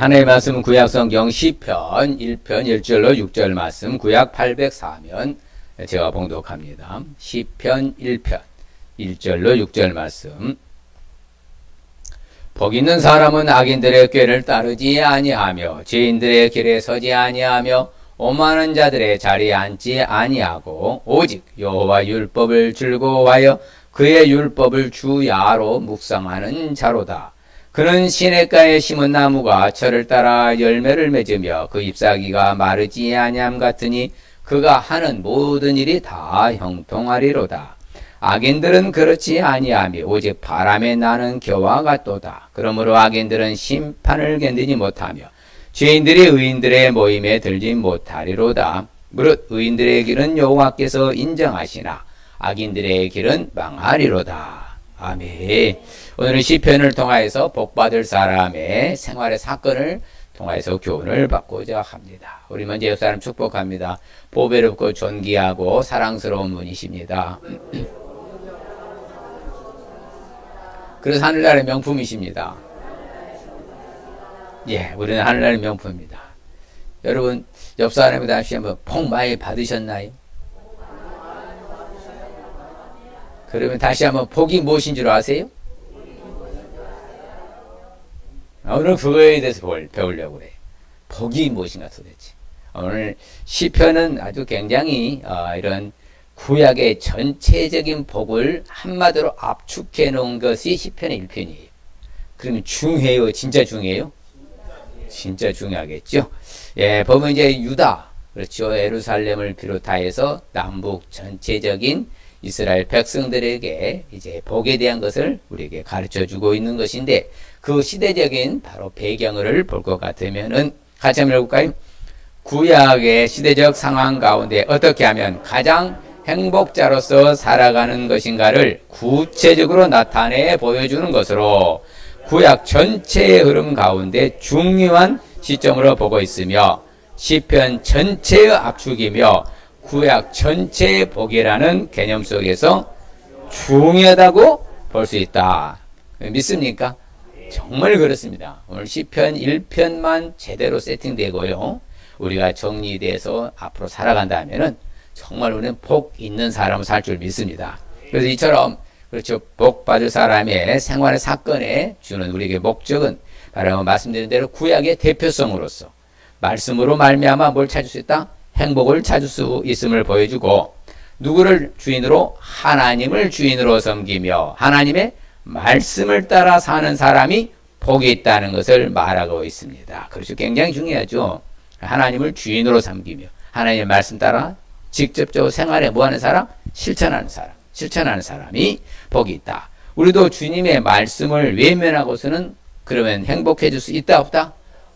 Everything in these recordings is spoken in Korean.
하나님의 말씀은 구약 성경 시편 1편 1절로 6절 말씀, 구약 804면 제가 봉독합니다. 시편 1편 1절로 6절 말씀. 복 있는 사람은 악인들의 꾀를 따르지 아니하며 죄인들의 길에 서지 아니하며 오만한 자들의 자리에 앉지 아니하고 오직 여호와 율법을 즐거워하여 그의 율법을 주야로 묵상하는 자로다. 그는 시냇가에 심은 나무가 철을 따라 열매를 맺으며 그 잎사귀가 마르지 아니함 같으니 그가 하는 모든 일이 다 형통하리로다. 악인들은 그렇지 아니하며 오직 바람에 나는 겨와 같도다. 그러므로 악인들은 심판을 견디지 못하며 죄인들이 의인들의 모임에 들지 못하리로다. 무릇 의인들의 길은 여호와께서 인정하시나 악인들의 길은 망하리로다. 아멘. 오늘은 시편을 통하여서 복받을 사람의 생활의 사건을 통하여서 교훈을 받고자 합니다. 우리 먼저 옆 사람 축복합니다. 보배롭고 존귀하고 사랑스러운 분이십니다. 그래서 하늘나라의 명품이십니다. 예, 우리는 하늘나라의 명품입니다. 여러분, 옆 사람에 다시 한번 복 많이 받으셨나요? 그러면 다시 한번 복이 무엇인 줄 아세요? 오늘 그거에 대해서 배우려고 그래요. 복이 무엇인가 도대체. 오늘 시편은 아주 굉장히 이런 구약의 전체적인 복을 한마디로 압축해 놓은 것이 시편의 1편이에요. 그러면 중요해요? 진짜 중요해요? 진짜 중요하겠죠? 예, 보면 이제 유다, 그렇죠. 예루살렘을 비롯하여서 남북 전체적인 이스라엘 백성들에게 이제 복에 대한 것을 우리에게 가르쳐 주고 있는 것인데 그 시대적인 바로 배경을 볼 것 같으면은 같이 한번 해볼까요? 구약의 시대적 상황 가운데 어떻게 하면 가장 행복자로서 살아가는 것인가를 구체적으로 나타내 보여주는 것으로 구약 전체의 흐름 가운데 중요한 시점으로 보고 있으며 시편 전체의 압축이며 구약 전체의 복이라는 개념 속에서 중요하다고 볼 수 있다. 믿습니까? 정말 그렇습니다. 오늘 시편 1편만 제대로 세팅되고요. 우리가 정리돼서 앞으로 살아간다면은 정말 우리는 복 있는 사람으로 살 줄 믿습니다. 그래서 이처럼 그렇죠. 복 받을 사람의 생활의 사건에 주는 우리에게 목적은 바로 말씀드린 대로 구약의 대표성으로서 말씀으로 말미암아 뭘 찾을 수 있다? 행복을 찾을 수 있음을 보여주고 누구를 주인으로? 하나님을 주인으로 섬기며 하나님의 말씀을 따라 사는 사람이 복이 있다는 것을 말하고 있습니다. 그렇죠. 굉장히 중요하죠. 하나님을 주인으로 섬기며 하나님의 말씀 따라 직접적으로 생활에 뭐하는 사람? 실천하는 사람. 실천하는 사람이 복이 있다. 우리도 주님의 말씀을 외면하고서는 그러면 행복해질 수 있다 없다?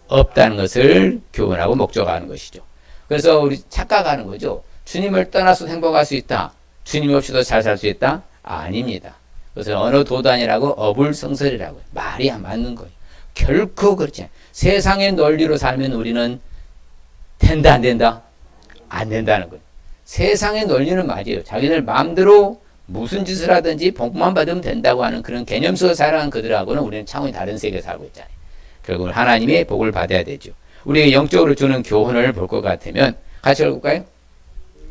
없다는 것을 교훈하고 목적하는 것이죠. 그래서 우리 착각하는 거죠. 주님을 떠나서 행복할 수 있다. 주님 없이도 잘 살 수 있다? 아닙니다. 그래서 어느 도단이라고 어불성설이라고 말이 안 맞는 거예요. 결코 그렇지 않아요. 세상의 논리로 살면 우리는 된다 안 된다? 안 된다는 거예요. 세상의 논리는 맞아요. 자기들 마음대로 무슨 짓을 하든지 복만 받으면 된다고 하는 그런 개념 속에 살아가는 그들하고는 우리는 차원이 다른 세계에 살고 있잖아요. 결국은 하나님의 복을 받아야 되죠. 우리에게 영적으로 주는 교훈을 볼 것 같으면 같이 읽을까요?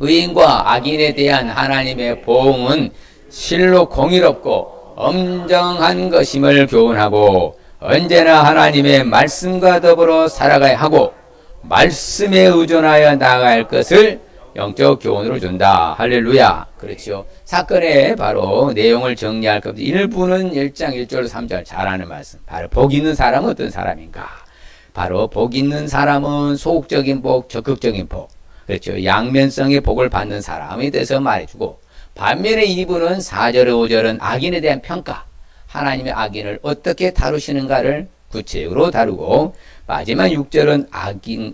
의인과 악인에 대한 하나님의 보응은 실로 공의롭고 엄정한 것임을 교훈하고 언제나 하나님의 말씀과 더불어 살아가야 하고 말씀에 의존하여 나아갈 것을 영적 교훈으로 준다. 할렐루야. 그렇죠. 사건의 바로 내용을 정리할 겁니다. 일부는 1장 1절 3절 잘하는 말씀. 바로 복 있는 사람은 어떤 사람인가? 바로 복 있는 사람은 소극적인 복, 적극적인 복. 그렇죠. 양면성의 복을 받는 사람에 대해서 말해주고 반면에 2부는 4절 5절은 악인에 대한 평가. 하나님의 악인을 어떻게 다루시는가를 구체적으로 다루고 마지막 6절은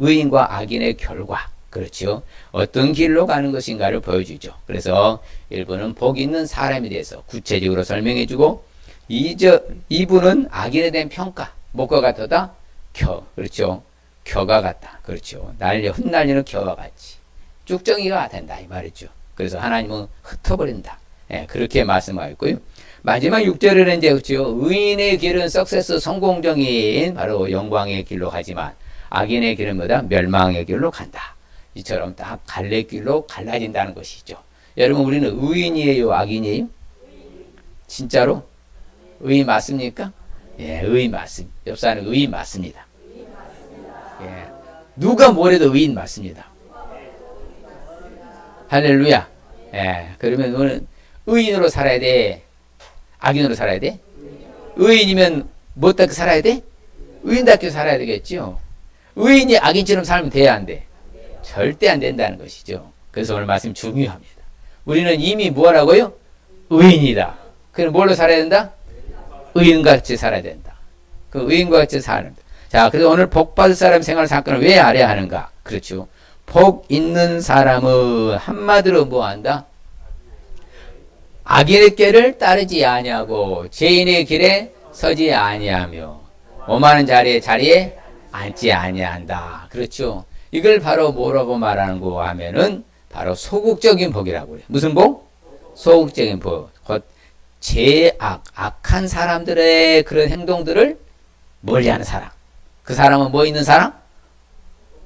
의인과 악인의 결과. 그렇죠. 어떤 길로 가는 것인가를 보여주죠. 그래서 1부는 복 있는 사람에 대해서 구체적으로 설명해주고 2부는 악인에 대한 평가. 목과 같다? 그렇죠. 겨가 같다. 그렇죠. 흩날리는 겨와 같이. 쭉정이가 된다. 이 말이죠. 그래서 하나님은 흩어버린다. 예, 그렇게 말씀하고 있고요. 마지막 6절에는 이제 그렇죠. 의인의 길은 석세스 성공적인 바로 영광의 길로 가지만 악인의 길은 뭐다? 멸망의 길로 간다. 이처럼 딱 갈래길로 갈라진다는 것이죠. 여러분 우리는 의인이에요, 악인이에요? 진짜로? 의인 맞습니까? 예, 의인 맞습니다. 옆 사람은 의인 맞습니다. 예, 누가 뭐래도 의인 맞습니다. 할렐루야. 예, 그러면 너는 의인으로 살아야 돼? 악인으로 살아야 돼? 의인이면 뭐답게 살아야 돼? 의인답게 살아야 되겠죠. 의인이 악인처럼 살면 돼야 안 돼? 절대 안 된다는 것이죠. 그래서 오늘 말씀 중요합니다. 우리는 이미 뭐라고요? 의인이다. 그럼 뭘로 살아야 된다? 의인같이 살아야 된다. 그 의인과 같이 살아야 된다. 자, 그래서 오늘 복 받을 사람 생활 사건을 왜 알아야 하는가? 그렇죠. 복 있는 사람은 한마디로 뭐 한다? 악인의 길을 따르지 아니하고 죄인의 길에 서지 아니하며 오만한 자리에 앉지 아니한다. 그렇죠. 이걸 바로 뭐라고 말하는 거 하면은 바로 소극적인 복이라고 그래요. 무슨 복? 소극적인 복. 곧 악한 사람들의 그런 행동들을 멀리하는 사람. 그 사람은 뭐 있는 사람?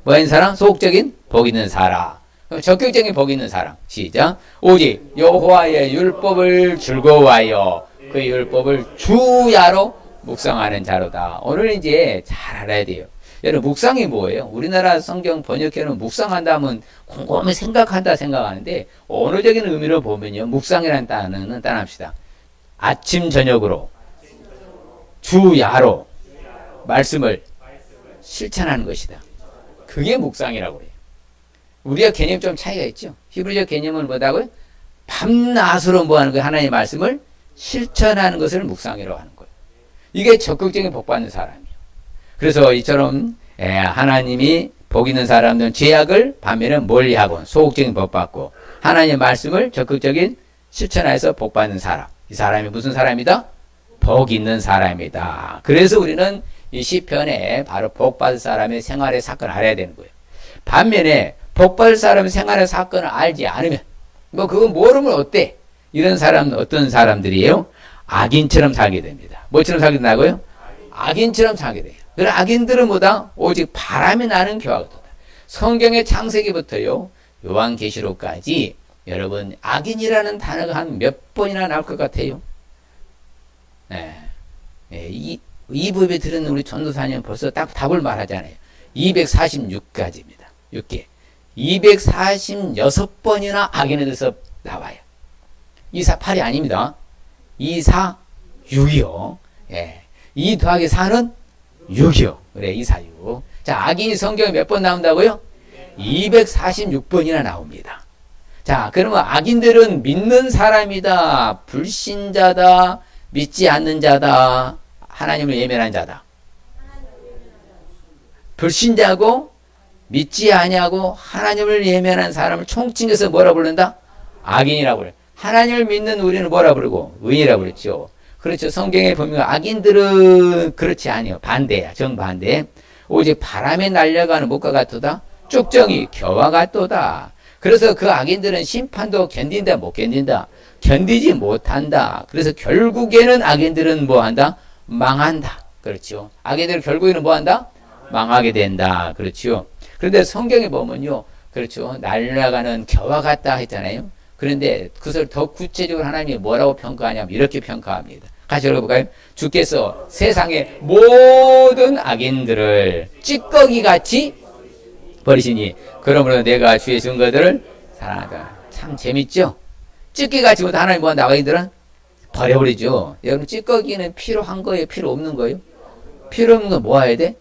뭐 있는 사람? 소극적인 복 있는 사람. 적극적인 복 있는 사람. 시작. 오직 여호와의 율법을 즐거워하여 그 율법을 주야로 묵상하는 자로다. 오늘 이제 잘 알아야 돼요. 여러분 묵상이 뭐예요? 우리나라 성경 번역해는 묵상한다면 곰곰이 생각한다 생각하는데 언어적인 의미로 보면요. 묵상이라는 단어는 따라합시다. 아침 저녁으로 주야로 말씀을 실천하는 것이다. 그게 묵상이라고 그래요. 우리가 개념 좀 차이가 있죠. 히브리적 개념은 뭐다고요? 밤낮으로 뭐 하는 거예요? 하나님의 말씀을 실천하는 것을 묵상이라고 하는 거예요. 이게 적극적인 복 받는 사람이에요. 그래서 이처럼 하나님이 복 있는 사람들은 죄악을 밤에는 멀리하고 소극적인 복 받고 하나님의 말씀을 적극적인 실천해서 복 받는 사람. 이 사람이 무슨 사람이다? 복 있는 사람이다. 그래서 우리는 이 시편에 바로 복 받을 사람의 생활의 사건을 알아야 되는 거예요. 반면에 복 받을 사람의 생활의 사건을 알지 않으면 뭐 그건 모르면 어때? 이런 사람은 어떤 사람들이에요? 악인처럼 살게 됩니다. 뭐처럼 살게 된다고요? 악인처럼 살게 돼요. 그런 악인들은 뭐다? 오직 바람이 나는 교화도다. 성경의 창세기부터요. 요한계시록까지 여러분 악인이라는 단어가 한 몇 번이나 나올 것 같아요. 이 부분에 들은 우리 전도사님 벌써 딱 답을 말하잖아요. 246가지입니다. 6개. 246번이나 악인에 대해서 나와요. 248이 아닙니다. 246이요. 2 더하기 4는 6이요. 그래, 246. 자, 악인이 성경에 몇 번 나온다고요? 246번이나 나옵니다. 자, 그러면 악인들은 믿는 사람이다, 불신자다, 믿지 않는 자다, 하나님을 예면한 자다. 불신자고 믿지 아니하고 하나님을 예면한 사람을 총칭해서 뭐라 부른다? 악인이라고 그래요. 하나님을 믿는 우리는 뭐라 부르고? 의인이라고 그랬죠. 그렇죠. 성경에 보면 악인들은 그렇지 아니요. 반대야. 정반대. 오직 바람에 날려가는 목과 같도다. 쭉정이 겨와 같도다. 그래서 그 악인들은 심판도 견딘다 못 견딘다. 견디지 못한다. 그래서 결국에는 악인들은 뭐한다? 망한다. 그렇죠. 악인들은 결국에는 뭐한다? 망하게 된다. 그렇죠. 그런데 성경에 보면요. 그렇죠. 날아가는 겨와 같다 했잖아요. 그런데 그것을 더 구체적으로 하나님이 뭐라고 평가하냐면 이렇게 평가합니다. 같이 읽어볼까요? 주께서 세상의 모든 악인들을 찌꺼기같이 버리시니 그러므로 내가 주의 증거들을 사랑하다. 참 재밌죠? 찌꺼기같이 보다 하나님 뭐한다? 악인들은 버려버리죠. 여러분 찌꺼기는 필요한 거예요? 필요 없는 거예요? 필요 없는 거 모아야 돼?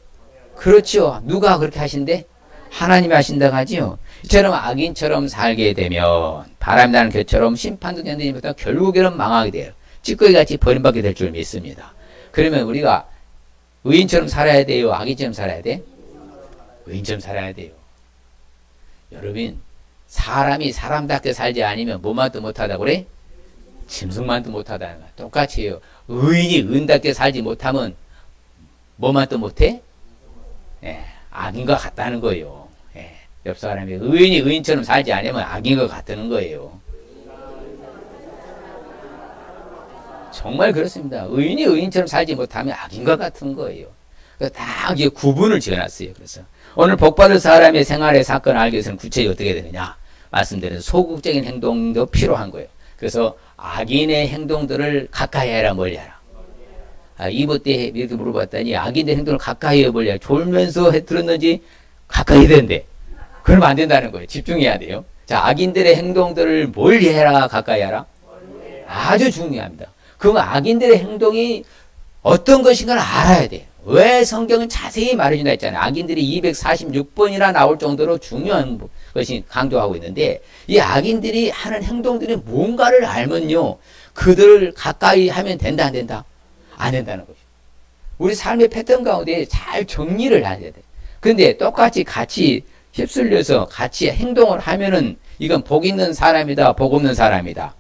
그렇죠. 누가 그렇게 하신대? 하나님이 하신다고 하지요. 이처럼 악인처럼 살게 되면 바람 나는 겨처럼 심판도 견디지 못하고 결국에는 망하게 돼요. 찌꺼기같이 버림받게 될 줄 믿습니다. 그러면 우리가 의인처럼 살아야 돼요? 악인처럼 살아야 돼? 의인처럼 살아야 돼요. 여러분 사람이 사람답게 살지 않으면 뭐만도 못하다고 그래? 짐승만도 못하다는 거야. 똑같이 해요. 의인이 의인답게 살지 못하면 뭐만도 못해? 악인과 같다는 거예요. 옆 사람이 의인이 의인처럼 살지 않으면 악인 것 같다는 거예요. 정말 그렇습니다. 의인이 의인처럼 살지 못하면 악인과 같은 거예요. 그래서 다 이게 구분을 지어놨어요. 그래서 오늘 복받을 사람의 생활의 사건을 알기 위해서는 구체적으로 어떻게 되느냐 말씀드려서 소극적인 행동도 필요한 거예요. 그래서 악인의 행동들을 가까이 해라 멀리하라. 2부 때 이렇게 물어봤더니 악인의 행동을 가까이 해 멀리하라. 졸면서 들었는지 가까이 된대. 그러면 안 된다는 거예요. 집중해야 돼요. 자, 악인들의 행동들을 멀리해라 가까이 하라. 아주 중요합니다. 그럼 악인들의 행동이 어떤 것인가를 알아야 돼. 왜 성경은 자세히 말해준다 했잖아요. 악인들이 246번이나 나올 정도로 중요한 것이 강조하고 있는데 이 악인들이 하는 행동들이 뭔가를 알면요. 그들을 가까이 하면 된다 안 된다? 안 된다는 거죠. 우리 삶의 패턴 가운데 잘 정리를 해야 돼. 그런데 똑같이 같이 휩쓸려서 같이 행동을 하면은 이건 복 있는 사람이다, 복 없는 사람이다.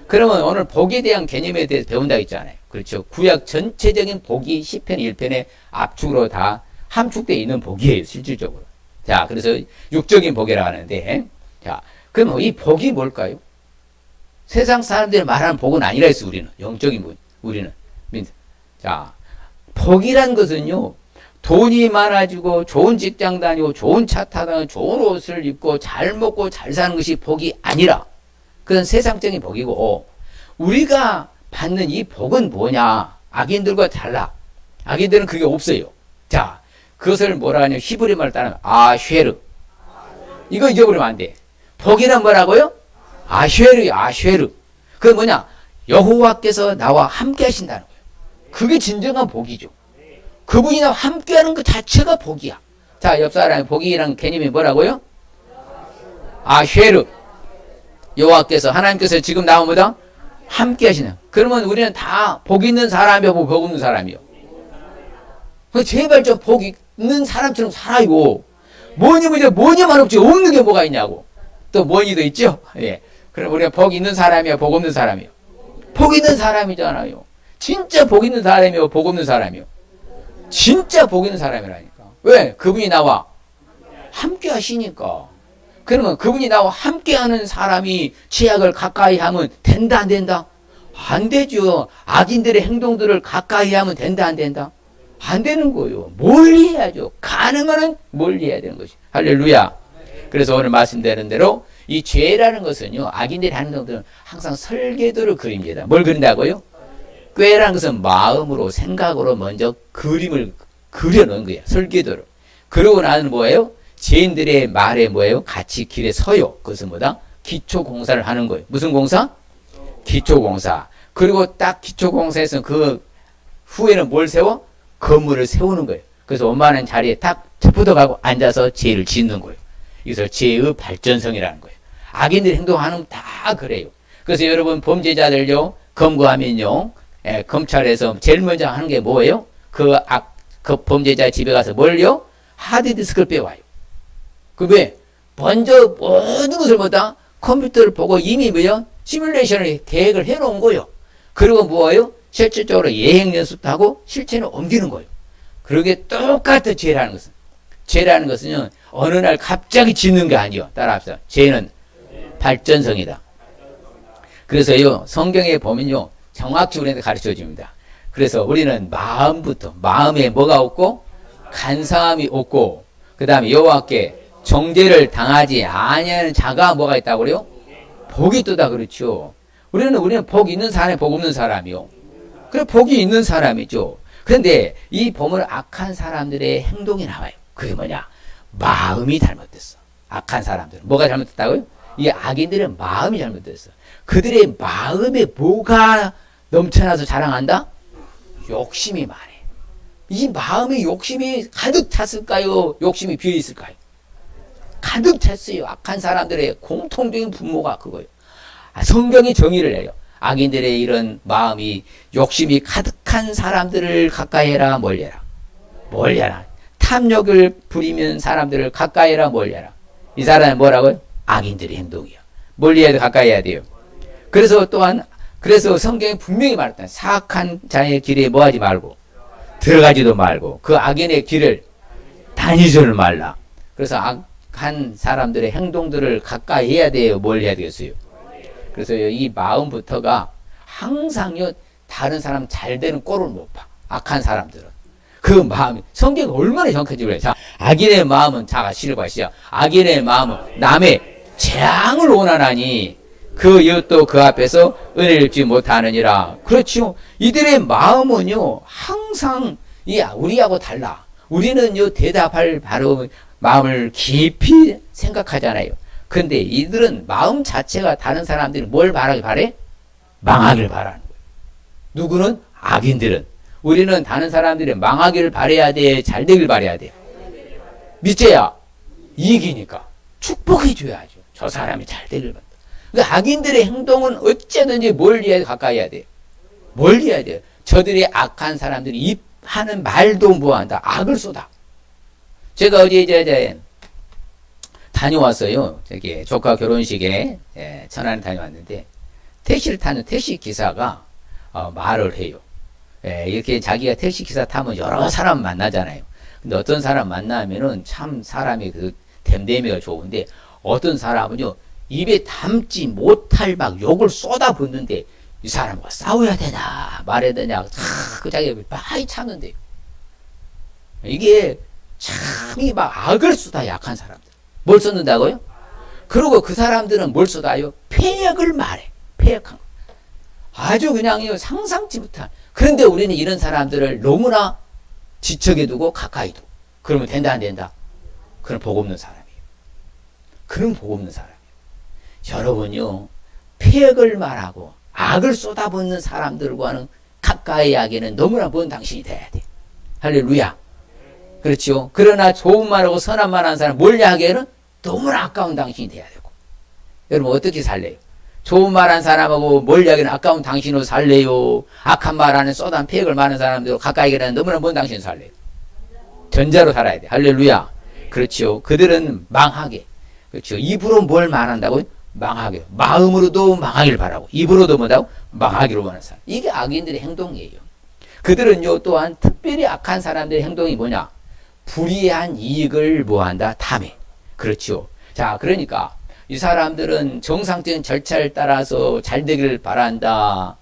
그러면 오늘 복에 대한 개념에 대해서 배운다 했잖아요. 그렇죠. 구약 전체적인 복이 시편 1편에 압축으로 다 함축되어 있는 복이에요. 실질적으로. 자, 그래서 육적인 복이라고 하는데 자, 그럼 이 복이 뭘까요? 세상 사람들이 말하는 복은 아니라 했어. 우리는. 영적인 복. 우리는. 자, 복이란 것은요. 돈이 많아지고 좋은 직장 다니고 좋은 차 타다가 좋은 옷을 입고 잘 먹고 잘 사는 것이 복이 아니라 그건 세상적인 복이고 우리가 받는 이 복은 뭐냐? 악인들과 달라. 악인들은 그게 없어요. 자, 그것을 뭐라 하냐? 히브리 말을 따르면 아쉐르. 이거 잊어버리면 안 돼. 복이란 뭐라고요? 아쉐르, 아쉐르. 그게 뭐냐? 여호와께서 나와 함께 하신다는 거예요. 그게 진정한 복이죠. 그분이 나와 함께 하는 것 자체가 복이야. 자, 옆 사람의 복이라는 개념이 뭐라고요? 아쉐르. 여호와께서 하나님께서 지금 나와 뭐다? 함께 하시는. 그러면 우리는 다 복 있는 사람이요, 복 없는 사람이요. 제발 좀 복 있는 사람처럼 살아요. 뭐냐만 없지 없는 게 뭐가 있냐고. 또 뭐니도 있죠. 예. 그럼 우리가 복 있는 사람이요, 복 없는 사람이요. 복 있는 사람이잖아요. 진짜 복 있는 사람이요, 복 없는 사람이요. 진짜 복 있는 사람이라니까. 왜? 그분이 나와 함께 하시니까. 그러면 그분이 나와 함께하는 사람이 죄악을 가까이 하면 된다 안 된다? 안 되죠. 악인들의 행동들을 가까이 하면 된다 안 된다? 안 되는 거예요. 멀리 해야죠. 가능한 멀리 해야 되는 것이. 할렐루야. 그래서 오늘 말씀드린 대로 이 죄라는 것은요. 악인들의 행동들은 항상 설계도를 그립니다. 뭘 그린다고요? 꾀라는 것은 마음으로 생각으로 먼저 그림을 그려놓은 거예요. 설계도를. 그러고 나는 뭐예요? 죄인들의 말에 뭐예요? 같이 길에 서요. 그것은 뭐다? 기초공사를 하는 거예요. 무슨 공사? 기초공사. 그리고 딱 기초공사에서 그 후에는 뭘 세워? 건물을 세우는 거예요. 그래서 원만한 자리에 딱 붙어가고 앉아서 죄를 짓는 거예요. 이것을 죄의 발전성이라는 거예요. 악인들이 행동하는 다 그래요. 그래서 여러분 범죄자들요 검거하면요 검찰에서 제일 먼저 하는 게 뭐예요? 그 범죄자 집에 가서 뭘요? 하드디스크를 빼와요. 그 왜? 먼저 모든 것을 뭐다? 컴퓨터를 보고 이미 뭐요? 시뮬레이션을 계획을 해놓은 거예요. 그리고 뭐예요? 실질적으로 예행 연습도 하고 실체는 옮기는 거예요. 그러게 똑같아 죄라는 것은. 죄라는 것은요 어느 날 갑자기 짓는 게 아니요. 따라합시다. 죄는 발전성이다. 그래서요 성경에 보면요 정확히 우리한테 가르쳐 줍니다. 그래서 우리는 마음부터 마음에 뭐가 없고 간사함이 없고 그 다음에 여호와께 정죄를 당하지 아니하는 자가 뭐가 있다고 그래요? 복이 있다 그렇죠. 우리는 복 있는 사람이 복 없는 사람이요. 그래 복이 있는 사람이죠. 그런데 이 보면 악한 사람들의 행동이 나와요. 그게 뭐냐? 마음이 잘못됐어. 악한 사람들은 뭐가 잘못됐다고요? 이 악인들은 마음이 잘못됐어. 그들의 마음에 뭐가 넘쳐나서 자랑한다? 욕심이 많아. 이 마음에 욕심이 가득 찼을까요? 욕심이 비어 있을까요? 가득 찼어요. 악한 사람들의 공통적인 분모가 그거예요. 성경이 정의를 해요. 악인들의 이런 마음이 욕심이 가득한 사람들을 가까이 해라 멀리 해라. 멀리 해라. 탐욕을 부리면 사람들을 가까이 해라 멀리 해라. 이 사람은 뭐라고요? 악인들의 행동이야. 멀리 해야 돼 가까이 해야 돼요. 그래서 또한 그래서 성경이 분명히 말했다. 사악한 자의 길에 뭐하지 말고 들어가지도 말고 그 악인의 길을 다니지를 말라. 그래서 악한 사람들의 행동들을 가까이 해야 돼요. 뭘 해야 되겠어요? 그래서 이 마음부터가 항상요 다른 사람 잘 되는 꼴을 못 봐. 악한 사람들은. 그 마음이, 성경이 얼마나 정확한지 그래. 자, 악인의 마음은 자가 싫어하시죠. 악인의 마음은 남의 재앙을 원하나니 그 이웃도 그 앞에서 은혜를 입지 못하느니라. 그렇죠. 이들의 마음은요, 항상 우리하고 달라. 우리는요, 대답할 바로 마음을 깊이 생각하잖아요. 근데 이들은 마음 자체가 다른 사람들이 뭘 바라길 바래? 망하길 바라는 거예요. 누구는? 악인들은. 우리는 다른 사람들이 망하기를 바라야 돼? 잘 되길 바라야 돼? 밑째야 이익이니까 축복해 줘야죠. 저 사람이 잘 되길 바란다. 그러니까 악인들의 행동은 어쨌든지 멀리 가까이 해야 돼. 멀리 해야 돼. 저들이 악한 사람들이 하는 말도 뭐한다. 악을 쏟아. 제가 어제 이제 다녀왔어요. 저기 조카 결혼식에 천안에 다녀왔는데 택시를 타는 택시 기사가 말을 해요. 이렇게 자기가 택시 기사 타면 여러 사람 만나잖아요. 근데 어떤 사람 만나면은 참 사람이 그 댐댐이가 좋은데 어떤 사람은요 입에 담지 못할 막 욕을 쏟아붓는데 이 사람과 싸워야 되냐 말해야 되냐 그 자기가 많이 참는데요. 이게 참이 막 악을 쏟아 약한 사람들. 뭘 쏟는다고요? 그리고 그 사람들은 뭘 쏟아요? 폐역을 말해. 폐역한 거. 아주 그냥요 상상치 못한. 그런데 우리는 이런 사람들을 너무나 지척에 두고 가까이 두고. 그러면 된다 안 된다? 그럼 복 없는 사람이에요. 그럼 복 없는 사람이에요. 여러분요 폐역을 말하고 악을 쏟아붓는 사람들과는 가까이 하기는 너무나 먼 당신이 돼야 돼. 할렐루야. 그렇죠. 그러나 좋은 말하고 선한 말 하는 사람 멀리 하기에는 너무나 아까운 당신이 돼야 되고. 여러분 어떻게 살래요? 좋은 말 하는 사람하고 멀리 하기는 아까운 당신으로 살래요? 악한 말 하는 쏟아한 폐역을 많은 사람들로 가까이 하기는 너무나 먼 당신으로 살래요? 전자로 살아야 돼. 할렐루야. 그렇죠. 그들은 망하게. 그렇죠. 입으로 뭘 말한다고요? 망하게. 마음으로도 망하기를 바라고 입으로도 뭐다고? 망하기로 원하는 사람. 이게 악인들의 행동이에요. 그들은요 또한 특별히 악한 사람들의 행동이 뭐냐? 불이한 이익을 뭐한다? 탐해. 그렇죠. 자, 그러니까 이 사람들은 정상적인 절차를 따라서 잘 되길 바란다.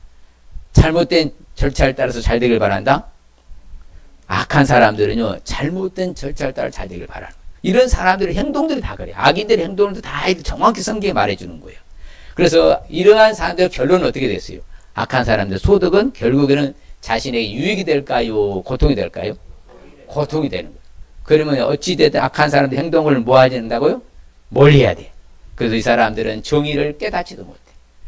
잘못된 절차를 따라서 잘 되길 바란다. 악한 사람들은요 잘못된 절차를 따라 잘 되길 바라는 거예요. 이런 사람들의 행동들이 다 그래요. 악인들의 행동들도 다 정확히 성경에 말해주는 거예요. 그래서 이러한 사람들의 결론은 어떻게 됐어요? 악한 사람들 소득은 결국에는 자신에게 유익이 될까요? 고통이 될까요? 고통이 되는 거예요. 그러면 어찌됐든 악한 사람들 행동을 모아야 된다고요? 멀리 해야 돼. 그래서 이 사람들은 정의를 깨닫지도 못해.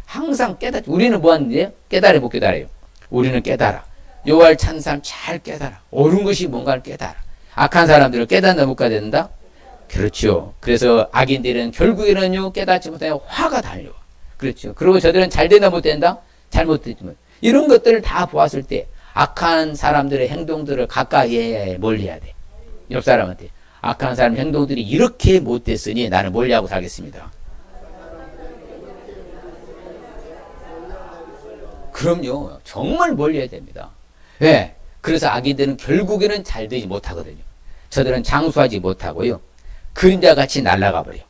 항상 깨닫지. 우리는 뭐 하는데요? 깨달아 못 깨달아요? 우리는 깨달아. 여호와를 찾는 사람 잘 깨달아. 옳은 것이 뭔가를 깨달아. 악한 사람들을 깨닫는다 못 깨닫는다? 그렇죠. 그래서 악인들은 결국에는요 깨닫지 못하면 화가 달려. 그렇죠. 그리고 저들은 잘 된다 못 된다? 잘못되지만 이런 것들을 다 보았을 때 악한 사람들의 행동들을 가까이 해야 멀리 해야 돼. 옆 사람한테 악한 사람 행동들이 이렇게 못됐으니 나는 멀리하고 살겠습니다. 그럼요. 정말 멀리해야 됩니다. 예. 그래서 악인들은 결국에는 잘 되지 못하거든요. 저들은 장수하지 못하고요. 그림자같이 날아가 버려요.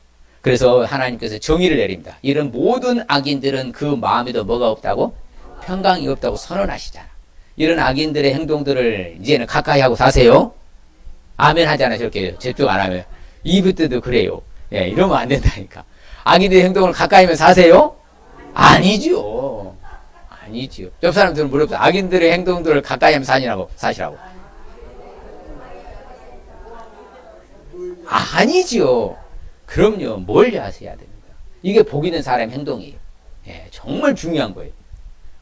그래서 하나님께서 정의를 내립니다. 이런 모든 악인들은 그 마음에도 뭐가 없다고? 평강이 없다고 선언하시잖아. 이런 악인들의 행동들을 이제는 가까이 하고 사세요. 아멘 하잖아요. 저렇게 접촉 안 하면. 이브 때도 그래요. 예, 이러면 안 된다니까. 악인들의 행동을 가까이 하면 사세요? 아니죠. 아니지요. 옆 사람들은 물어보죠. 악인들의 행동들을 가까이 하면 사시라고. 아니지요. 그럼요. 멀리 하셔야 됩니다. 이게 복 있는 사람의 행동이에요. 예, 정말 중요한 거예요.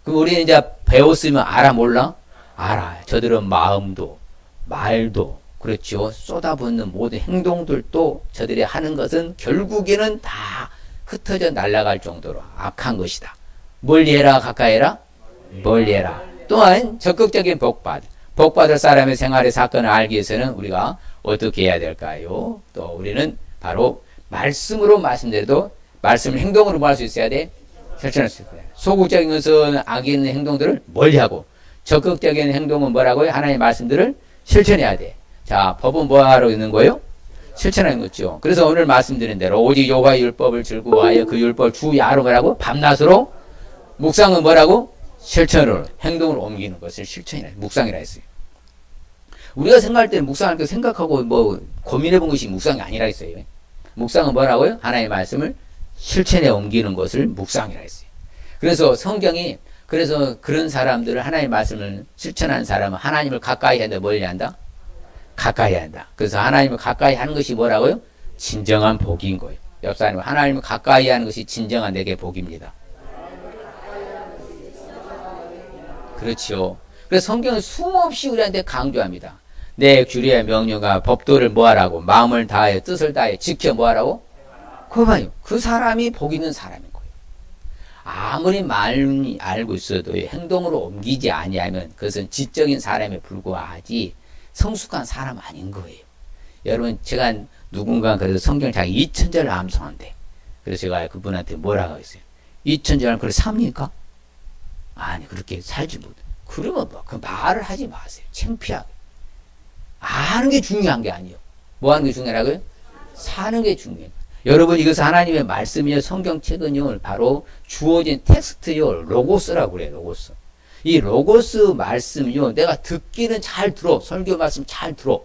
그럼 우리는 이제 배웠으면 알아 몰라? 알아. 저들은 마음도 말도 그렇죠. 쏟아붓는 모든 행동들도 저들이 하는 것은 결국에는 다 흩어져 날아갈 정도로 악한 것이다. 멀리 해라 가까이 해라? 멀리 해라. 또한 적극적인 복받을 사람의 생활의 사건을 알기 위해서는 우리가 어떻게 해야 될까요? 또 우리는 바로 말씀으로 말씀대로 말씀을 행동으로 뭐 할 수 있어야 돼? 실천할 수 있어야 돼. 소극적인 것은 악인 행동들을 멀리하고 적극적인 행동은 뭐라고요? 하나님의 말씀들을 실천해야 돼. 자, 법은 뭐 하러 있는 거예요? 실천하는 거죠. 그래서 오늘 말씀드린 대로 오직 여호와의 율법을 즐거워하여 그 율법을 주 야로 뭐라고? 밤낮으로 묵상은 뭐라고? 실천으로 행동으로 옮기는 것을 실천이라 묵상이라 했어요. 우리가 생각할 때는 묵상할 때 생각하고 뭐 고민해 본 것이 묵상이 아니라 했어요. 묵상은 뭐라고요? 하나님의 말씀을 실천에 옮기는 것을 묵상이라 했어요. 그래서 성경이 그래서 그런 사람들을 하나님의 말씀을 실천하는 사람은 하나님을 가까이 한다, 멀리 한다? 가까이 한다. 그래서 하나님을 가까이 하는 것이 뭐라고요? 진정한 복인 거예요. 옆 사람은 하나님을 가까이 하는 것이 진정한 내게 복입니다. 그렇죠. 그래서 성경은 수없이 우리한테 강조합니다. 내 규례와 명령과 법도를 뭐하라고? 마음을 다하여 뜻을 다하여 지켜 뭐하라고? 그거 봐요. 그 사람이 복 있는 사람인 거예요. 아무리 말이 알고 있어도 행동으로 옮기지 아니하면 그것은 지적인 사람에 불과하지 성숙한 사람 아닌 거예요. 여러분 제가 누군가 그래서 성경을 자기 2000절을 암송한대. 그래서 제가 그분한테 뭐라고 했어요. 2000절을 그렇게 삽니까? 아니 그렇게 살지 못해. 그러면 뭐 그 말을 하지 마세요. 창피하게. 아는 게 중요한 게 아니에요. 뭐 하는 게 중요하라고요? 사는 게 중요해요. 여러분 이것은 하나님의 말씀이요 성경책은요 바로 주어진 텍스트요 로고스라고 그래요. 로고스. 이 로고스 말씀이요 내가 듣기는 잘 들어. 설교 말씀 잘 들어.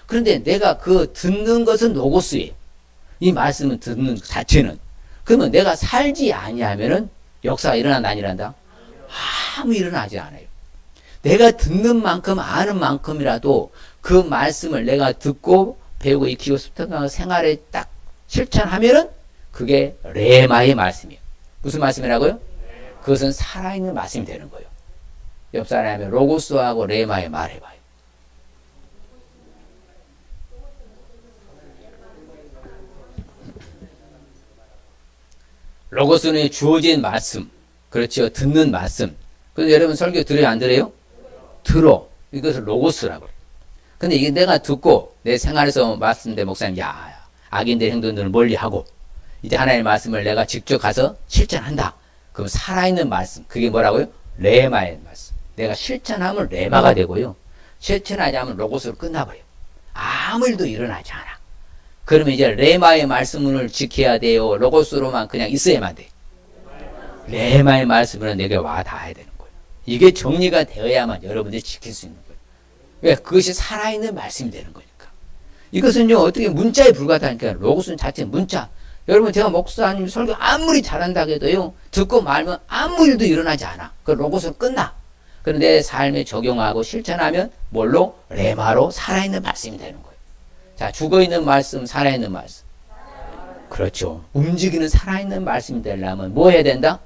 그런데 내가 그 듣는 것은 로고스예요. 이 말씀은 듣는 자체는. 그러면 내가 살지 아니하면은 역사가 일어난다 안 일어난다? 아무 일어나지 않아요. 내가 듣는 만큼 아는 만큼이라도 그 말씀을 내가 듣고 배우고 익히고 습득하고 생활에 딱 실천하면은 그게 레마의 말씀이에요. 무슨 말씀이라고요? 그것은 살아있는 말씀이 되는 거예요. 옆 사람이 로고스하고 레마의 말해봐요. 로고스는 주어진 말씀. 그렇죠. 듣는 말씀. 그래서 여러분 설교 들어요? 안 들어요? 들어. 이것을 로고스라고 해요. 근데 이게 내가 듣고 내 생활에서 말씀대 목사님, 야, 악인들의 행동들을 멀리하고 이제 하나님의 말씀을 내가 직접 가서 실천한다. 그럼 살아있는 말씀. 그게 뭐라고요? 레마의 말씀. 내가 실천하면 레마가 되고요. 실천하지 않으면 로고스로 끝나버려요. 아무 일도 일어나지 않아. 그러면 이제 레마의 말씀을 지켜야 돼요. 로고스로만 그냥 있어야만 돼. 레마의 말씀으로 내게 와 닿아야 되는 거예요. 이게 정리가 되어야만 여러분들이 지킬 수 있는 거예요. 왜? 그것이 살아있는 말씀이 되는 거니까. 이것은요, 어떻게 문자에 불과하다니까. 로고스는 자체 문자. 여러분, 제가 목사님 설교 아무리 잘한다고 해도요, 듣고 말면 아무 일도 일어나지 않아. 그 로고스는 끝나. 그런데 내 삶에 적용하고 실천하면 뭘로? 레마로 살아있는 말씀이 되는 거예요. 자, 죽어있는 말씀, 살아있는 말씀. 그렇죠. 움직이는 살아있는 말씀이 되려면 뭐 해야 된다?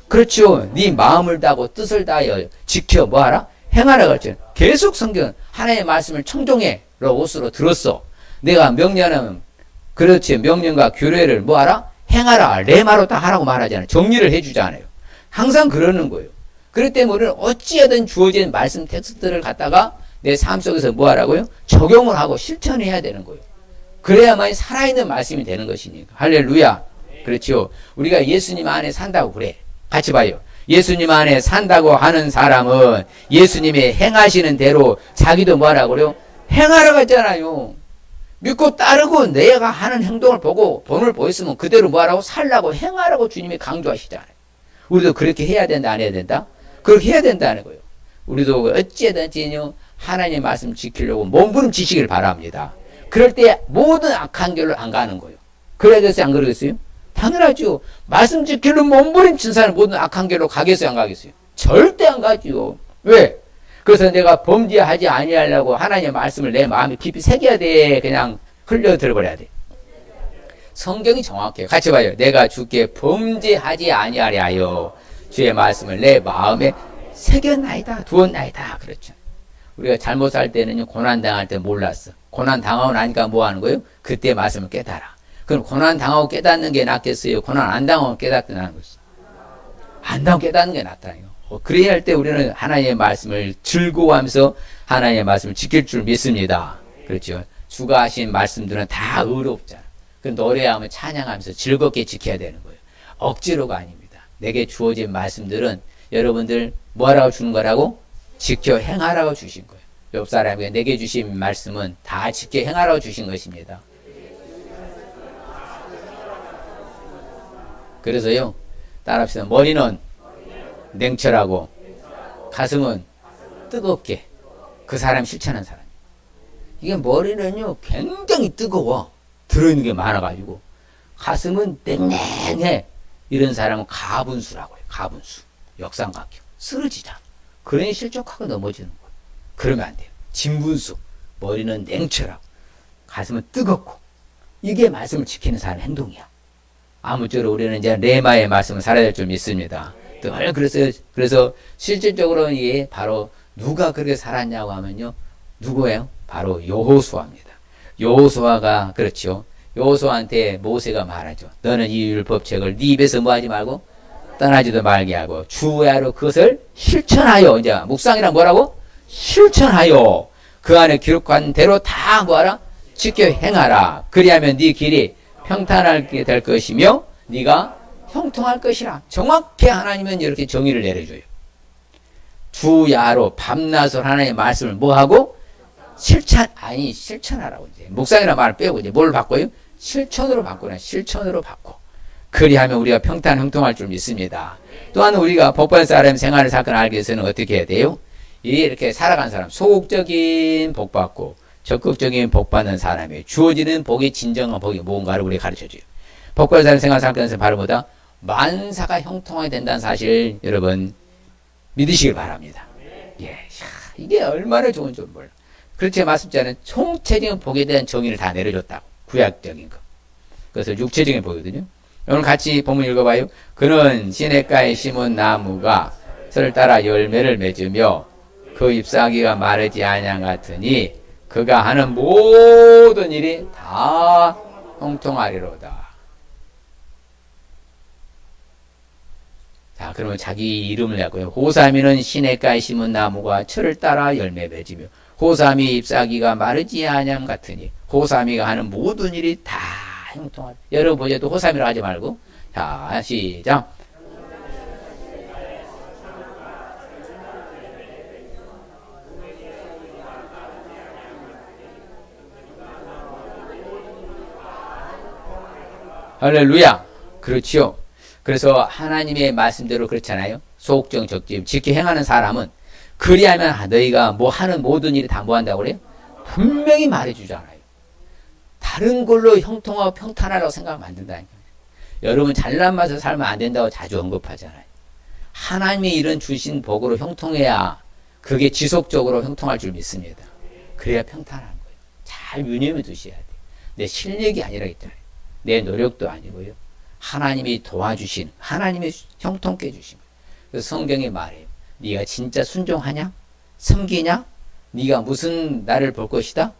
그렇죠. 네 마음을 다하고 뜻을 다하여 지켜 뭐하라? 행하라 그랬죠. 계속 성경 하나님의 말씀을 청종해. 로고스로 들었어. 내가 명령하면 그렇지. 명령과 규례를 뭐하라? 행하라. 레마로 다 하라고 말하잖아요. 정리를 해주잖아요. 항상 그러는 거예요. 그렇기 때문에 우리는 어찌하든 주어진 말씀 텍스트를 갖다가 내 삶 속에서 뭐하라고요? 적용을 하고 실천해야 되는 거예요. 그래야만 살아있는 말씀이 되는 것이니까. 할렐루야. 그렇죠. 우리가 예수님 안에 산다고 그래. 같이 봐요. 예수님 안에 산다고 하는 사람은 예수님이 행하시는 대로 자기도 뭐하라고 그래요? 행하라고 했잖아요. 믿고 따르고 내가 하는 행동을 보고 본을 보였으면 그대로 뭐하라고? 살라고 행하라고 주님이 강조하시잖아요. 우리도 그렇게 해야 된다 안 해야 된다? 그렇게 해야 된다는 거예요. 우리도 어찌든지 하나님의 말씀 지키려고 몸부림치시길 바랍니다. 그럴 때 모든 악한 길로 안 가는 거예요. 그래야겠어요? 안 그러겠어요? 당연하죠. 말씀 지키려면 몸부림친 사람 모든 악한 길로 가겠어요? 안 가겠어요? 절대 안 가죠. 왜? 그래서 내가 범죄하지 아니하려고 하나님의 말씀을 내 마음에 깊이 새겨야 돼. 그냥 흘려 들어버려야 돼. 성경이 정확해요. 같이 봐요. 내가 주께 범죄하지 아니하려 하여 주의 말씀을 내 마음에 새겼나이다. 두었나이다. 그렇죠. 우리가 잘못 살 때는 고난당할 때 몰랐어. 고난당하고 나니까 뭐 하는 거예요? 그때 말씀을 깨달아. 그럼 고난당하고 깨닫는 게 낫겠어요? 고난 안 당하고 깨닫는 게 낫겠어요? 안 당하고 깨닫는 게 낫다니요. 그래야 할 때 우리는 하나님의 말씀을 즐거워하면서 하나님의 말씀을 지킬 줄 믿습니다. 그렇죠. 주가 하신 말씀들은 다 의롭잖아. 그 노래하면 찬양하면서 즐겁게 지켜야 되는 거예요. 억지로가 아닙니다. 내게 주어진 말씀들은 여러분들 뭐라고 주는 거라고? 지켜 행하라고 주신 거예요. 옆 사람에게 내게 주신 말씀은 다 지켜 행하라고 주신 것입니다. 그래서요, 따라합시다. 머리는 냉철하고 가슴은 뜨겁게 그 사람이 실천한 사람. 이게 머리는요 굉장히 뜨거워. 들어있는 게 많아가지고 가슴은 냉랭해. 이런 사람은 가분수라고 해요. 가분수. 역삼각형. 쓰러지자. 그러니 실족하고 넘어지는 거예요. 그러면 안 돼요. 진분수. 머리는 냉철하고 가슴은 뜨겁고 이게 말씀을 지키는 사람의 행동이야. 아무쪼록 우리는 이제 레마의 말씀을 살아야 될 줄 믿습니다. 그래서 실질적으로 이게 바로 누가 그렇게 살았냐고 하면요. 누구예요? 바로 여호수아입니다. 여호수아가 그렇죠. 여호수아한테 모세가 말하죠. 너는 이 율법책을 네 입에서 뭐하지 말고 떠나지도 말게 하고 주야로 그것을 실천하여. 이제 묵상이란 뭐라고? 실천하여. 그 안에 기록한 대로 다 뭐하라? 지켜 행하라. 그리하면 네 길이 평탄하게 될 것이며 네가 형통할 것이라. 정확히 하나님은 이렇게 정의를 내려줘요. 주야로 밤낮으로 하나님의 말씀을 뭐하고? 실천하라고. 이제 묵상이라는 말을 빼고 이제 뭘 바꿔요? 실천으로 바꾸나. 실천으로 바꿔. 그리하면 우리가 평탄 형통할 줄 믿습니다. 또한 우리가 복받은 사람의 생활을 사건 알기 위해서는 어떻게 해야 돼요? 이렇게 살아간 사람, 소극적인 복 받고 적극적인 복 받는 사람이 주어지는 복이 진정한 복이 뭔가를 우리가 가르쳐줘요. 복받은 사람의 생활을 사건 위해서 바로 뭐다? 만사가 형통하게 된다는 사실 여러분 믿으시길 바랍니다. 예, 이게 얼마나 좋은 줄 몰라. 그렇게 말씀자는 총체적인 복에 대한 정의를 다 내려줬다고. 구약적인 거. 그래서 육체적인 복이거든요. 오늘 같이 본문 읽어봐요. 그는 시냇가에 심은 나무가 설을 따라 열매를 맺으며 그 잎사귀가 마르지 아니한 같으니 그가 하는 모든 일이 다 형통하리로다. 자, 그러면 자기 이름을 내고요. 호사미는 시냇가에 심은 나무가 철을 따라 열매 맺으며 호사미 잎사귀가 마르지 아니함 같으니 호사미가 하는 모든 일이 다 형통하리. 여러분 보셔도 호사미로 하지 말고 자 시작. 할렐루야. 그렇지요. 그래서 하나님의 말씀대로 그렇잖아요. 소극적 적집 지켜 행하는 사람은 그리하면 너희가 뭐 하는 모든 일이 다 뭐 한다고 그래요? 분명히 말해주잖아요. 다른 걸로 형통하고 평탄하라고 생각하면 안 된다니까요. 여러분 잘난 맛을 살면 안 된다고 자주 언급하잖아요. 하나님이 이런 주신 복으로 형통해야 그게 지속적으로 형통할 줄 믿습니다. 그래야 평탄한 거예요. 잘 유념해 두셔야 돼요. 내 실력이 아니라 있잖아요. 내 노력도 아니고요. 하나님이 도와주신, 하나님이 형통케 해주신 거예요. 그래서 성경이 말해요. 네가 진짜 순종하냐? 섬기냐? 네가 무슨 날을 볼 것이다?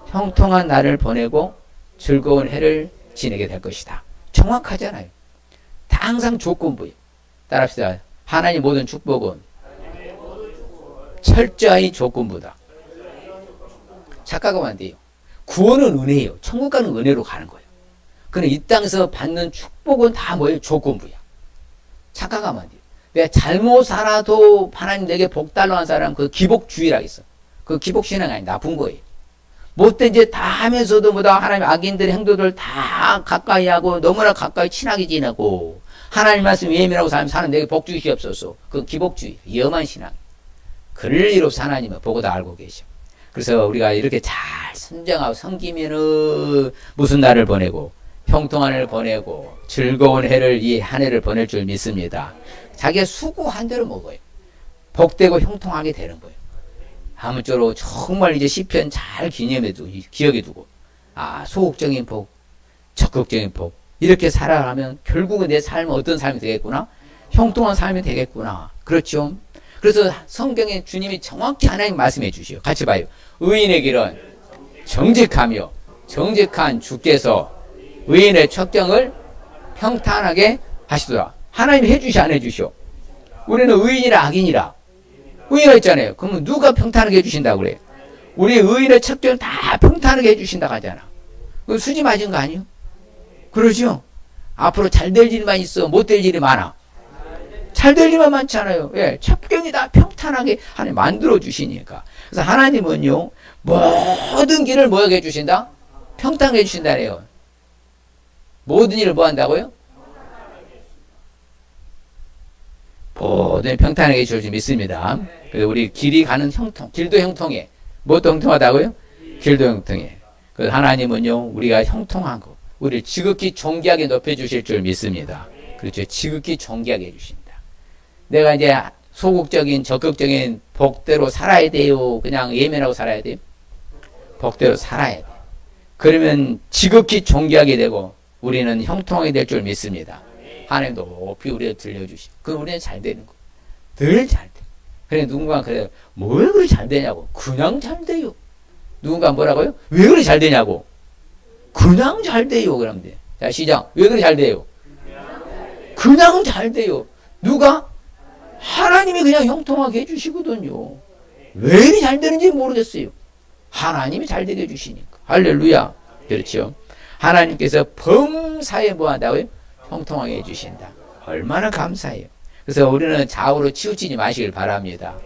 형통한 날을 보내고 즐거운 해를 지내게 될 것이다. 정확하잖아요. 다 항상 조건부예요. 따라합시다. 하나님 모든 축복은 철저히 조건부다. 착각하면 안 돼요. 구원은 은혜예요. 천국 가는 은혜로 가는 거예요. 근데 이 땅에서 받는 축복은 다 뭐예요? 조건부야. 착각하면 안 돼요. 내가 잘못 살아도 하나님 내게 복 달라고 하는 사람 그 기복주의라 있어. 그 기복신앙이 아니 나쁜 거예요. 못된 짓 다 하면서도 뭐다 하나님 악인들의 행동들 다 가까이 하고 너무나 가까이 친하게 지내고 하나님 말씀 예민하고 사는 내게 복 주시옵소서. 그 기복주의, 위험한 신앙. 그럴 일 없어 하나님은 보고 다 알고 계셔. 그래서 우리가 이렇게 잘 순정하고 섬기면은 무슨 날을 보내고 형통한 해를 보내고 즐거운 해를 이 한 해를 보낼 줄 믿습니다. 자기가 수고한 대로 먹어요. 복되고 형통하게 되는 거예요. 아무쪼록 정말 이제 시편 잘 기억해 두고 소극적인 복, 적극적인 복 이렇게 살아가면 결국은 내 삶은 어떤 삶이 되겠구나? 형통한 삶이 되겠구나. 그렇죠? 그래서 성경에 주님이 정확히 하나님 말씀해 주시오. 같이 봐요. 의인의 길은 정직하며 정직한 주께서 의인의 척정을 평탄하게 하시더라. 하나님이 해주시 안 해주시오? 우리는 의인이라 악인이라 의인이라 했잖아요. 그러면 누가 평탄하게 해주신다고 그래요? 우리 의인의 척정을 다 평탄하게 해주신다고 하잖아. 그 수지 맞은 거 아니에요? 그러죠? 앞으로 잘 될 일만 있어? 못 될 일이 많아? 잘 될 일만 많잖아요. 예, 척경이 다 평탄하게 하나님 만들어 주시니까. 그래서 하나님은요 모든 길을 뭐하게 해주신다? 평탄하게 해주신다 그래요. 모든 일을 뭐 한다고요? 모든 평탄하게 해줄 줄 믿습니다. 그래서 우리 길이 가는 형통, 길도 형통해. 무엇도 형통하다고요? 길도 형통해. 그 하나님은요, 우리가 형통한 거, 우리를 지극히 존귀하게 높여주실 줄 믿습니다. 그렇죠. 지극히 존귀하게 해주신다. 내가 이제 소극적인, 적극적인 복대로 살아야 돼요? 그냥 예민하고 살아야 돼요? 복대로 살아야 돼요. 그러면 지극히 존귀하게 되고, 우리는 형통하게 될 줄 믿습니다. 하나님 높이 우리를 들려주시고, 그럼 우리는 잘 되는 거. 늘 잘 돼. 그래, 누군가 그래요. 왜 그리 잘 되냐고. 그냥 잘 돼요. 누군가 뭐라고요? 왜 그리 잘 되냐고. 그냥 잘 돼요. 그러면 돼. 자, 시작. 왜 그리 잘 돼요? 그냥 잘 돼요. 누가? 하나님이 그냥 형통하게 해주시거든요. 왜 이리 잘 되는지 모르겠어요. 하나님이 잘 되게 해주시니까. 할렐루야. 그렇죠. 하나님께서 범사에 뭐 한다고요? 형통하게 해주신다. 얼마나 감사해요. 그래서 우리는 좌우로 치우치지 마시길 바랍니다.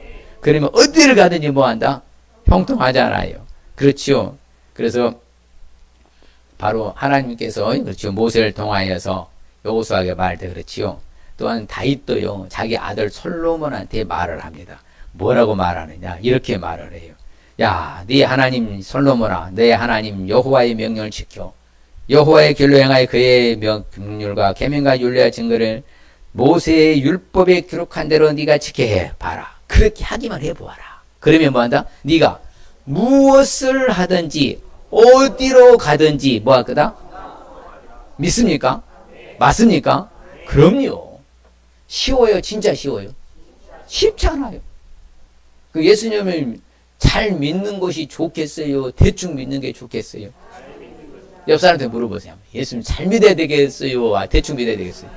그러면 어디를 가든지 뭐 한다? 형통하잖아요. 그렇죠. 그래서 바로 하나님께서 그렇죠. 모세를 통하여서 여호수아에게 말할 때 그렇지요. 또한 다윗도요. 자기 아들 솔로몬한테 말을 합니다. 뭐라고 말하느냐? 이렇게 말을 해요. 야, 네 하나님 솔로몬아, 내 하나님 여호와의 명령을 지켜. 여호와의 길로 행하여 그의 명률과 계명과 율례와 증거를 모세의 율법에 기록한 대로 네가 지켜해 봐라. 그렇게 하기만 해보아라. 그러면 뭐한다? 네가 무엇을 하든지 어디로 가든지 뭐 할 거다? 믿습니까? 맞습니까? 그럼요. 쉬워요. 진짜 쉬워요. 쉽지 않아요. 그 예수님을 잘 믿는 것이 좋겠어요? 대충 믿는 게 좋겠어요? 옆 사람한테 물어보세요. 예수님 잘 믿어야 되겠어요? 대충 믿어야 되겠어요?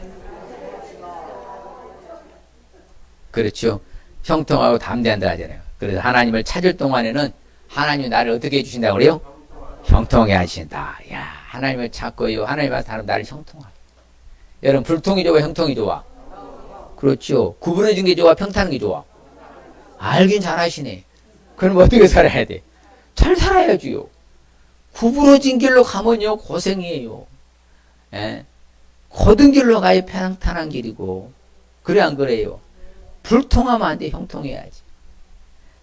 그렇죠. 형통하고 담대한다 하잖아요. 그래서 하나님을 찾을 동안에는 하나님이 나를 어떻게 해주신다고 그래요? 형통하게 하신다. 야, 하나님을 찾고요. 하나님의 사람 나를 형통하게. 여러분, 불통이 좋아, 형통이 좋아? 그렇죠. 구분해준 게 좋아, 평탄한 게 좋아? 알긴 잘하시네. 그럼 어떻게 살아야 돼? 잘 살아야지요. 구부러진 길로 가면요, 고생이에요. 예? 고든 길로 가야 평탄한 길이고. 그래, 안 그래요? 불통하면 안 돼, 형통해야지.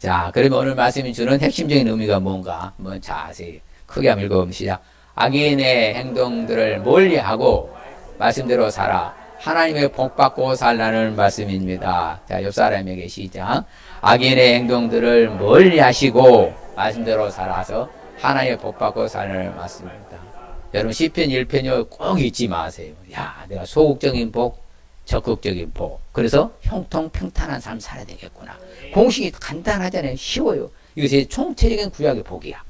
자, 그러면 오늘 말씀이 주는 핵심적인 의미가 뭔가? 한번 자세히 크게 한번 읽어봅시다. 악인의 행동들을 멀리하고 말씀대로 살아. 하나님의 복받고 살라는 말씀입니다. 자, 옆 사람에게 시작. 악인의 행동들을 멀리하시고 말씀대로 살아서 하나님의 복받고 살라는 말씀입니다. 여러분 시편 1편요 꼭 잊지 마세요. 야, 내가 소극적인 복, 적극적인 복. 그래서 형통 평탄한 삶 살아야 되겠구나. 공식이 간단하잖아요. 쉬워요. 이것이 총체적인 구약의 복이야.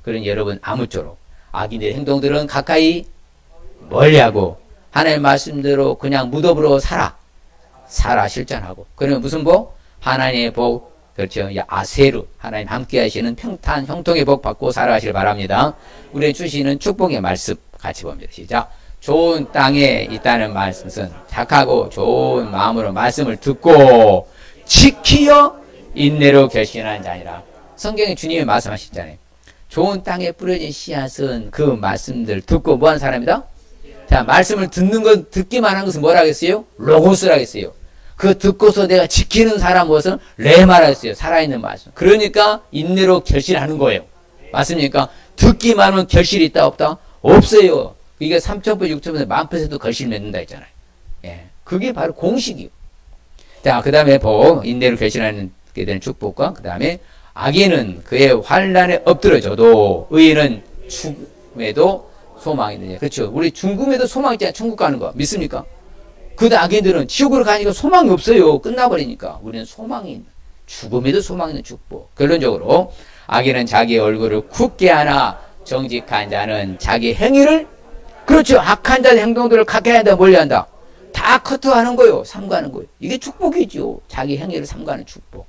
그러니 여러분 아무쪼록 악인의 행동들은 가까이 멀리하고 하나님의 말씀대로 그냥 무덤으로 살아 실천하고. 그러면 무슨 복? 하나님의 복, 그렇죠. 아세르, 하나님 함께 하시는 평탄, 형통의 복 받고 살아가시길 바랍니다. 우리의 주시는 축복의 말씀 같이 봅니다. 시작. 좋은 땅에 있다는 말씀은 착하고 좋은 마음으로 말씀을 듣고 지키어 인내로 결신하는 자니라. 성경에 주님이 말씀하셨잖아요. 좋은 땅에 뿌려진 씨앗은 그 말씀들 듣고 뭐 하는 사람이다? 자, 말씀을 듣는 것, 듣기만 한 것은 뭐라 하겠어요? 로고스라 하겠어요. 그 듣고서 내가 지키는 사람 무엇은 레마라 했어요. 살아있는 말씀. 그러니까 인내로 결실하는 거예요. 맞습니까? 듣기만 하면 결실이 있다 없다? 없어요. 이게 3,000%, 6,000%, 10,000% 결실 맺는다 했잖아요. 예. 그게 바로 공식이요. 자, 그 다음에 복, 인내로 결실하는 게 되는 축복과 그 다음에 악인은 그의 환란에 엎드려져도 의인은 죽음에도 소망이 있느냐. 그렇죠. 우리 죽음에도 소망 있잖아요. 천국 가는 거. 믿습니까? 그 악인들은 지옥으로 가니까 소망이 없어요. 끝나버리니까. 우리는 소망이 있는, 죽음에도 소망 있는 축복. 결론적으로 악인은 자기 얼굴을 굳게 하나 정직한 자는 자기 행위를, 그렇죠. 악한 자의 행동들을 가까이 한다, 멀리 한다. 다 커트하는 거요. 삼가는 거요. 이게 축복이죠. 자기 행위를 삼가는 축복.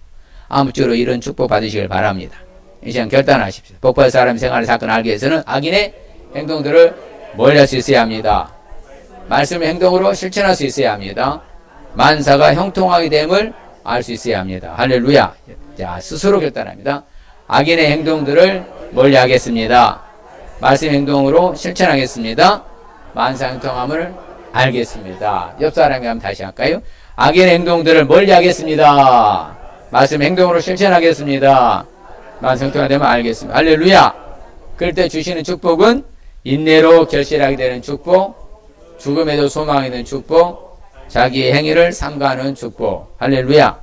아무쪼록 이런 축복 받으시길 바랍니다. 이 시간 결단하십시오. 복받을 사람의 생활의 사건을 알기 위해서는 악인의 행동들을 멀리 할 수 있어야 합니다. 말씀의 행동으로 실천할 수 있어야 합니다. 만사가 형통하게 됨을 알 수 있어야 합니다. 할렐루야. 자, 스스로 결단합니다. 악인의 행동들을 멀리 하겠습니다. 말씀 행동으로 실천하겠습니다. 만사 형통함을 알겠습니다. 옆 사람이 한번 다시 할까요? 악인 행동들을 멀리 하겠습니다. 말씀 행동으로 실천하겠습니다. 만성토가 되면 알겠습니다. 할렐루야. 그럴 때 주시는 축복은 인내로 결실하게 되는 축복, 죽음에도 소망이 있는 축복, 자기의 행위를 삼가하는 축복. 할렐루야.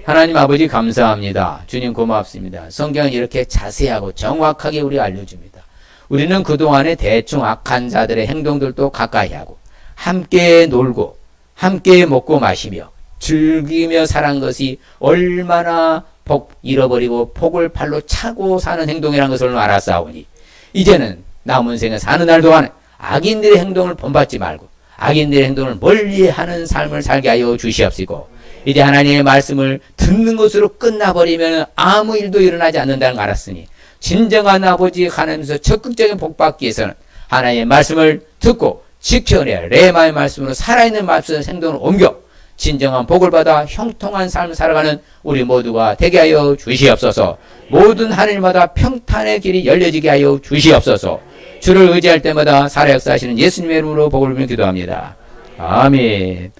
하나님 아버지 감사합니다. 주님 고맙습니다. 성경은 이렇게 자세하고 정확하게 우리 알려줍니다. 우리는 그동안에 대충 악한 자들의 행동들도 가까이 하고 함께 놀고 함께 먹고 마시며 즐기며 사는 것이 얼마나 복 잃어버리고 복을 팔로 차고 사는 행동이라는 것을 알았사오니 이제는 남은 생에 사는 날 동안 악인들의 행동을 본받지 말고 악인들의 행동을 멀리하는 삶을 살게 하여 주시옵시고 이제 하나님의 말씀을 듣는 것으로 끝나버리면 아무 일도 일어나지 않는다는 걸 알았으니 진정한 아버지 하나님께서 적극적인 복 받기 위해서는 하나님의 말씀을 듣고 지켜내야 레마의 말씀으로 살아있는 말씀의 행동을 옮겨 진정한 복을 받아 형통한 삶을 살아가는 우리 모두가 되게 하여 주시옵소서. 모든 하늘마다 평탄의 길이 열려지게 하여 주시옵소서. 주를 의지할 때마다 살아 역사하시는 예수님의 이름으로 복을 빌며 기도합니다. 아멘.